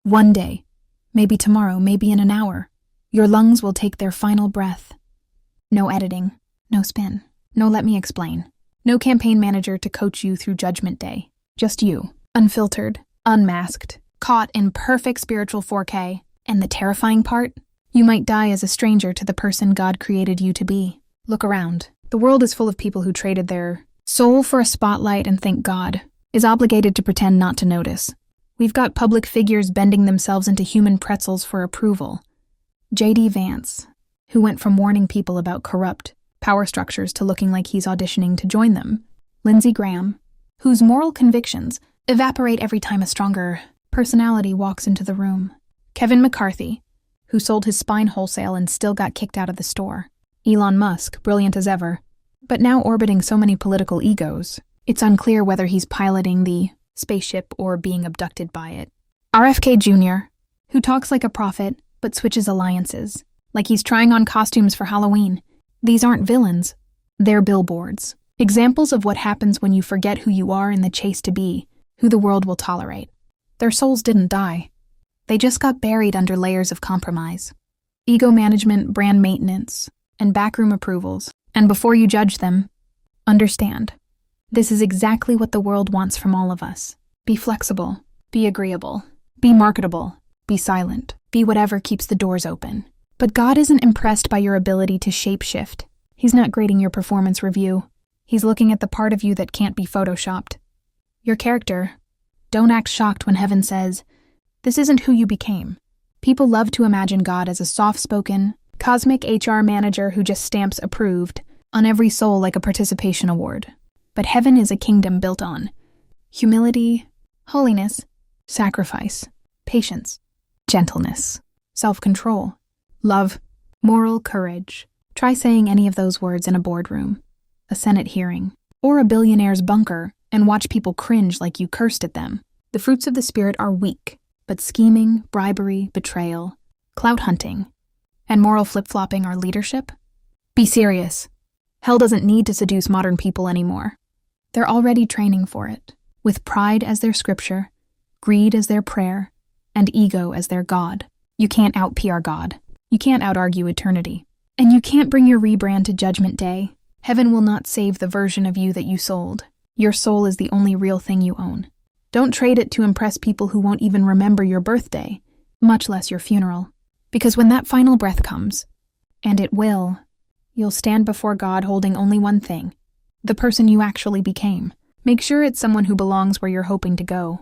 One day, maybe tomorrow, maybe in an hour, your lungs will take their final breath. No editing, no spin, no let me explain. No campaign manager to coach you through Judgment Day. Just you, unfiltered, unmasked, caught in perfect spiritual 4K. And the terrifying part? You might die as a stranger to the person God created you to be. Look around. The world is full of people who traded their soul for a spotlight and think God is obligated to pretend not to notice. We've got public figures bending themselves into human pretzels for approval. J.D. Vance, who went from warning people about corrupt power structures to looking like he's auditioning to join them. Lindsey Graham, whose moral convictions evaporate every time a stronger personality walks into the room. Kevin McCarthy, who sold his spine wholesale and still got kicked out of the store. Elon Musk, brilliant as ever, but now orbiting so many political egos, it's unclear whether he's piloting the spaceship or being abducted by it. RFK Jr., who talks like a prophet but switches alliances, like he's trying on costumes for Halloween. These aren't villains, they're billboards. Examples of what happens when you forget who you are in the chase to be who the world will tolerate. Their souls didn't die. They just got buried under layers of compromise. Ego management, brand maintenance, and backroom approvals. And before you judge them, understand. This is exactly what the world wants from all of us. Be flexible, be agreeable, be marketable, be silent, be whatever keeps the doors open. But God isn't impressed by your ability to shapeshift. He's not grading your performance review. He's looking at the part of you that can't be photoshopped. Your character. Don't act shocked when heaven says, "This isn't who you became." People love to imagine God as a soft-spoken, cosmic HR manager who just stamps approved on every soul like a participation award. But heaven is a kingdom built on humility, holiness, sacrifice, patience, gentleness, self-control, love, moral courage. Try saying any of those words in a boardroom, a Senate hearing, or a billionaire's bunker and watch people cringe like you cursed at them. The fruits of the Spirit are weak, but scheming, bribery, betrayal, clout hunting, and moral flip-flopping are leadership. Be serious. Hell doesn't need to seduce modern people anymore. They're already training for it, with pride as their scripture, greed as their prayer, and ego as their God. You can't out-PR God. You can't out-argue eternity. And you can't bring your rebrand to Judgment Day. Heaven will not save the version of you that you sold. Your soul is the only real thing you own. Don't trade it to impress people who won't even remember your birthday, much less your funeral. Because when that final breath comes, and it will, you'll stand before God holding only one thing, the person you actually became. Make sure it's someone who belongs where you're hoping to go.